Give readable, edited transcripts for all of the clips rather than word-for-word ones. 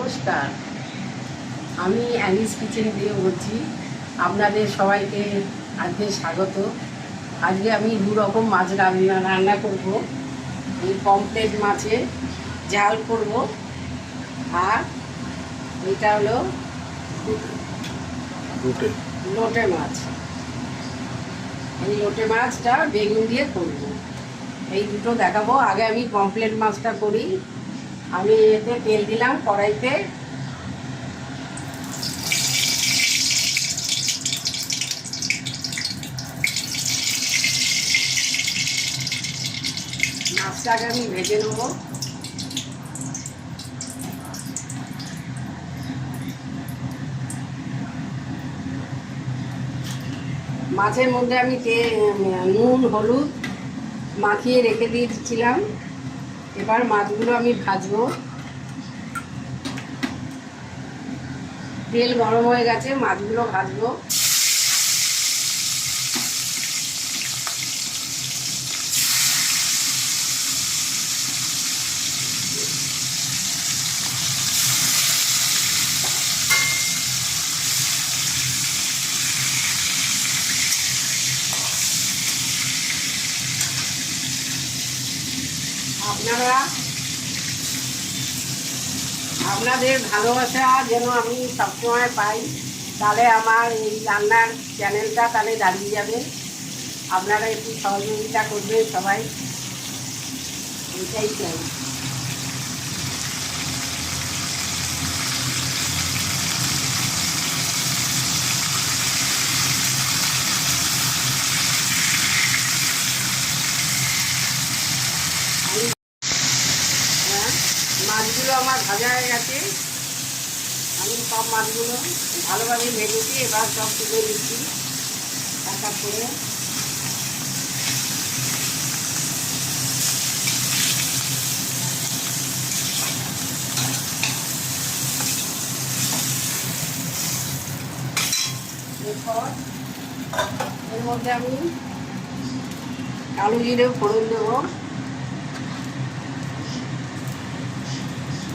নমস্কার, আমি Alice kitchen দিয়ে বলছি। আপনাদের সবাইকে আজকে স্বাগত। আজকে আমি দু রকম মাছ রান্না করব। এই পমফ্রেট মাছের ঝাল করব, আর এটা হলো লোটে মাছ। এই লোটে মাছটা বেগুন দিয়ে করব, এই দুটো দেখাবো। আগে আমি পমফ্রেট মাছটা করি। আমি এতে তেল দিলাম কড়াইতে। মাছটাকে আমি ভেজে নেব। মাছের মধ্যে আমি নুন হলুদ মাখিয়ে রেখে দিয়েছিলাম। এবার মাছগুলো আমি ভাজবো। তেল গরম হয়ে গেছে, মাছগুলো ভাজবো। আপনাদের ভালোবাসা যেন আমি সবসময় পাই, তাহলে আমার এই রান্নার চ্যানেলটা তাহলে দাঁড়িয়ে যাবে। আপনারা একটু সহযোগিতা করবেন সবাই, এটাই চাই। মাছগুলো আমার ভাজা হয়ে গেছে। আমি সব মাছগুলো ভালোভাবে ভেজেছি, এবার সব তুলে দিচ্ছি এক এক করে। এরপর এর মধ্যে আমি কালো জিরে ফোড়ন দেবো।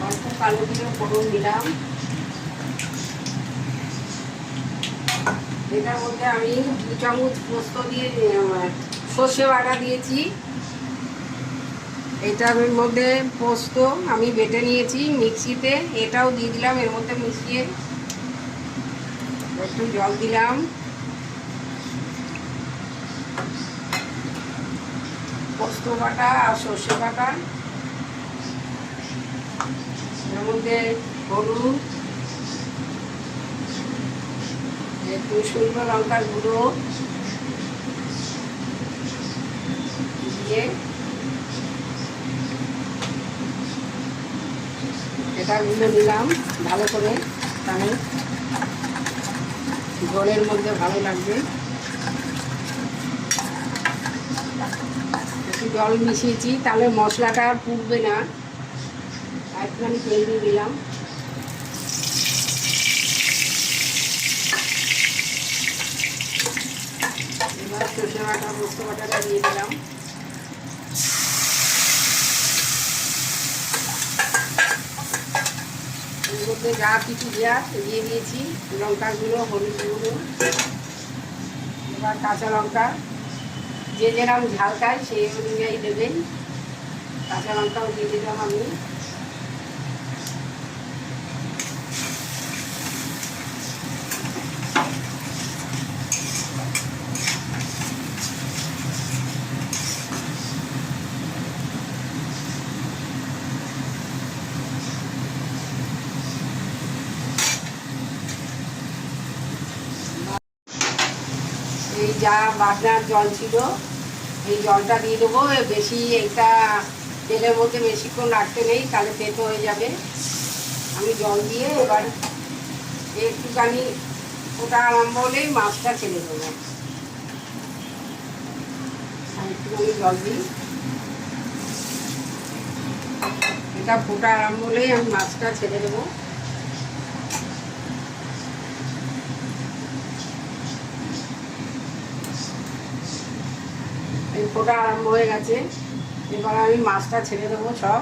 অল্প কালো জিরে ফোড়ন দিলাম। এটার মধ্যে আমি 2 চামচ পোস্ত দিয়ে সর্ষে বাটা দিয়েছি। এটার মধ্যে পোস্ত আমি বেটে নিয়েছি মিক্সিতে, এটাও দিয়ে দিলাম এর মধ্যে মিশিয়ে। একটু জল দিলাম। পোস্ত বাটা আর সর্ষে বাটা, এর মধ্যে হলুদ, একটু শুকনো লঙ্কার গুঁড়ো দিয়ে এটা গুলো দিলাম ভালো করে, তাহলে ঝোলের মধ্যে ভালো লাগবে। একটু জল মিশিয়েছি, তাহলে মশলাটা আর পুড়বে না। একটুখানি তেল দিয়ে দিলাম। এবার সর্ষে বাটা পোস্ত বাটাটা দিয়ে দিলাম। এর মধ্যে যা কিছু দেওয়ার দিয়ে দিয়েছি, লঙ্কার গুঁড়ো, হলুদ গুঁড়ো, এবার কাঁচা লঙ্কা। যে যেরকম ঝাল খায় সেই অনুযায়ী দেবেন। কাঁচা লঙ্কাও দিয়ে দিলাম আমি। এই যা বাটনার জল ছিল, এই জলটা দিয়ে দেবো। বেশি এটা তেলের মধ্যে বেশিক্ষণ রাখতে নেই, তাহলে তেতো হয়ে যাবে। আমি জল দিয়ে এবার একটুখানি ফোটা আরম্ভ হলেই মাছটা ছেড়ে দেবো। একটুখানি জল দিই, এটা ফোটা আরম্ভ হলেই আমি মাছটা ছেড়ে দেবো। এই ফোটা আরম্ভ হয়ে গেছে, এবার আমি মাছটা ছেড়ে দেবো সব।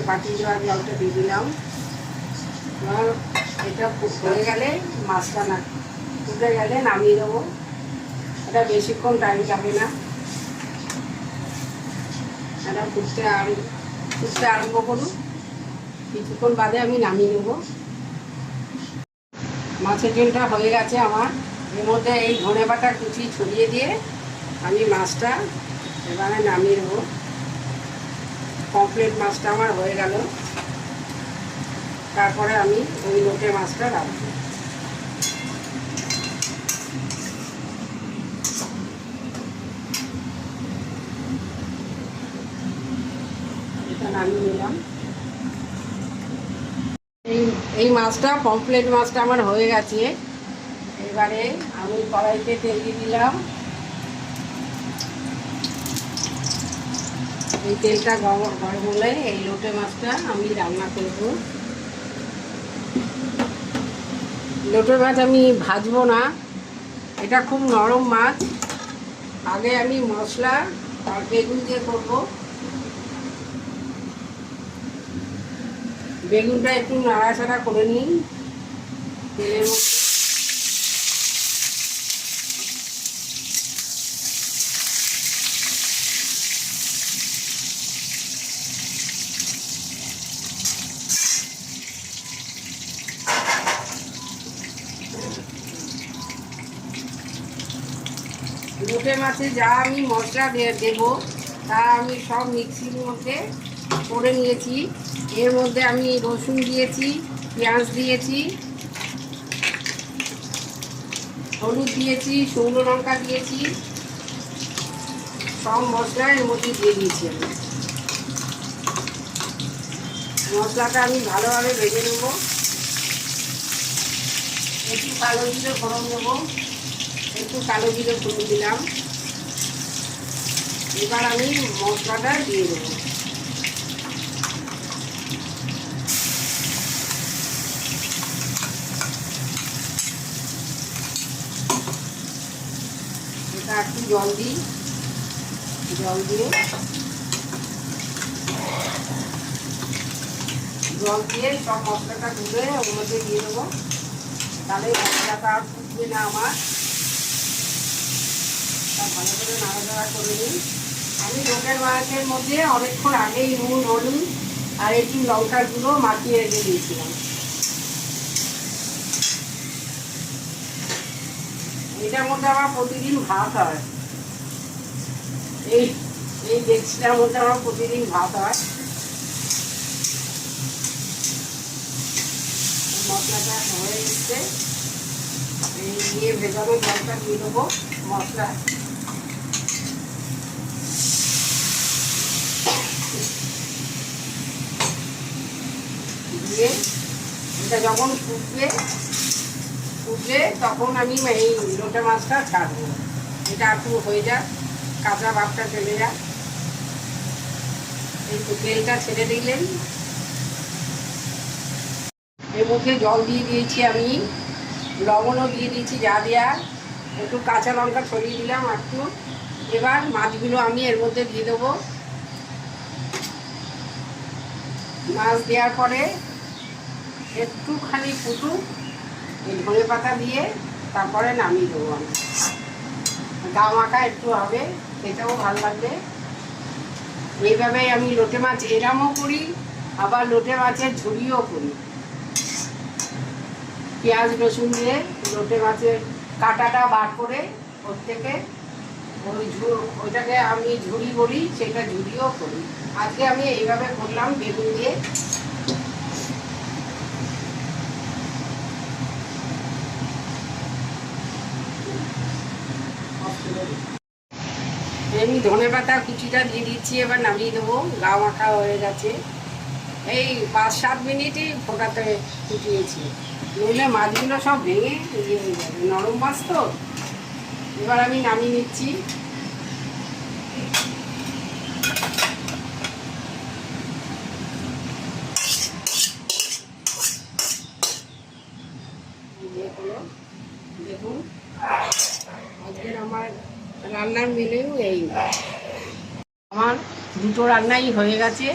ফাটিয়ে দেওয়া জলটা দিয়ে দিলাম। এবার এটা হয়ে গেলে মাছটা না ফুটে গেলে নামিয়ে দেবো। এটা বেশিক্ষণ টাইম যাবে না, এটা ফুটতে আরম্ভ করুন। কিছুক্ষণ বাদে আমি নামিয়ে নেব। মাছের ঝোলটা হয়ে গেছে আমার। এর মধ্যে এই ধনেপাতা কুচি ছড়িয়ে দিয়ে আমি মাছটা এবারে নামিয়ে নেব। পমফ্রেট মাছটা আমার হয়ে গেল। তারপরে আমি ওই লোটে মাছটা রাখবো। এটা নামিয়ে নিলাম। এই মাছটা পমফ্রেট মাছটা আমার হয়ে গেছে। এবারে আমি কড়াইতে তেল দিয়ে দিলাম। এই তেলটা গরম হলে এই লোটে মাছটা আমি রান্না করব। লোটে মাছ আমি ভাজবো না, এটা খুব নরম মাছ। আগে আমি মশলা আর বেগুন দিয়ে করব। বেগুনটা একটু নাড়াচাড়া করে নিই তেলের মধ্যে। লোটে মাছে যা আমি মশলা দেবো তা আমি সব মিক্সির মধ্যে করে নিয়েছি। এর মধ্যে আমি রসুন দিয়েছি, পেঁয়াজ দিয়েছি, হলুদ দিয়েছি, শুকনো লঙ্কা দিয়েছি, সব মশলা এর মধ্যে দিয়ে দিয়েছি। আমি মশলাটা আমি ভালোভাবে ভেজে নেব। একটু কালো জিরে ফোড়ন দেবো, একটু কালো জিরে ফোড়ন দিলাম। এবার আমি মশলাটা দিয়ে দেবো। এটা একটু জল দিয়ে জল দিয়ে সব মশলাটা তুলে ওর মধ্যে দিয়ে দেবো। তাহলে মশলাটা আর ফুটবে না আমার। তা ভালো করে নাড়াচাড়া করে নিই। আমি লোটের মাছের মধ্যে অনেকক্ষণ আগেই নুন, হলুদ আর একটু লঙ্কার গুঁড়ো মাখিয়ে রেখে দিয়েছিলাম। এটার মধ্যে আমার প্রতিদিন ভাত হয়। এই ডেক্সিটার মধ্যে আমার প্রতিদিন ভাত হয়। মশলাটা হয়ে এসছে, এই দিয়ে ভেজানো জলটা দিয়ে দেবো। মশলা দিয়ে এটা যখন ফুটবে তখন আমি এই লোটে মাছটা ছাড়বো। এটা একটু হয়ে যাক, কাঁচা ভাবটা চলে যাক। একটু তেলটা ছেড়ে দিলেন। এর মধ্যে জল দিয়ে দিয়েছি, আমি লবণও দিয়ে দিয়েছি যা দেওয়া, একটু কাঁচা লঙ্কা ছড়িয়ে দিলাম একটু। এবার মাছগুলো আমি এর মধ্যে দিয়ে দেবো। মাছ দেওয়ার পরে একটুখানি ফুটুক, এই ধনে পাতা দিয়ে তারপরে নামিয়ে দেবো। আমি গা মাখা একটু হবে, খেতেও ভালো লাগবে। এইভাবেই আমি লোটে মাছ এরামও করি, আবার লোটে মাছের ঝুড়িও করি। পেঁয়াজ রসুন দিয়ে লোটে মাছের কাঁটাটা বার করে ওর থেকে ওইটাকে আমি ঝুড়ি বলি, সেটা ঝুড়িও করি। আজকে আমি এইভাবে করলাম বেগুন দিয়ে। আমি ধনে পাতা কুচিটা দিয়ে দিচ্ছি, এবার নামিয়ে দেবো। গা মাখা হয়ে গেছে। এই 5-7 মিনিটই ফোটাতে ফুটিয়েছি, নইলে মাছগুলো সব ভেঙে ইয়ে হয়ে যাবে, নরম মাছ তো। এবার আমি নামিয়ে নিচ্ছি। দেখুন আজকের আমার রান্নার মেনু এই। আমার দুটো রান্নাই হয়ে গেছে।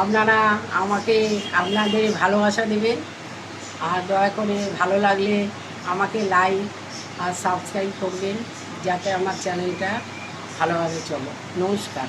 আপনারা আমাকে আপনাদের ভালোবাসা দেবেন, আর দয়া করে ভালো লাগলে আমাকে লাইক আর সাবস্ক্রাইব করবেন, যাতে আমার চ্যানেলটা ভালোভাবে চলে। নমস্কার।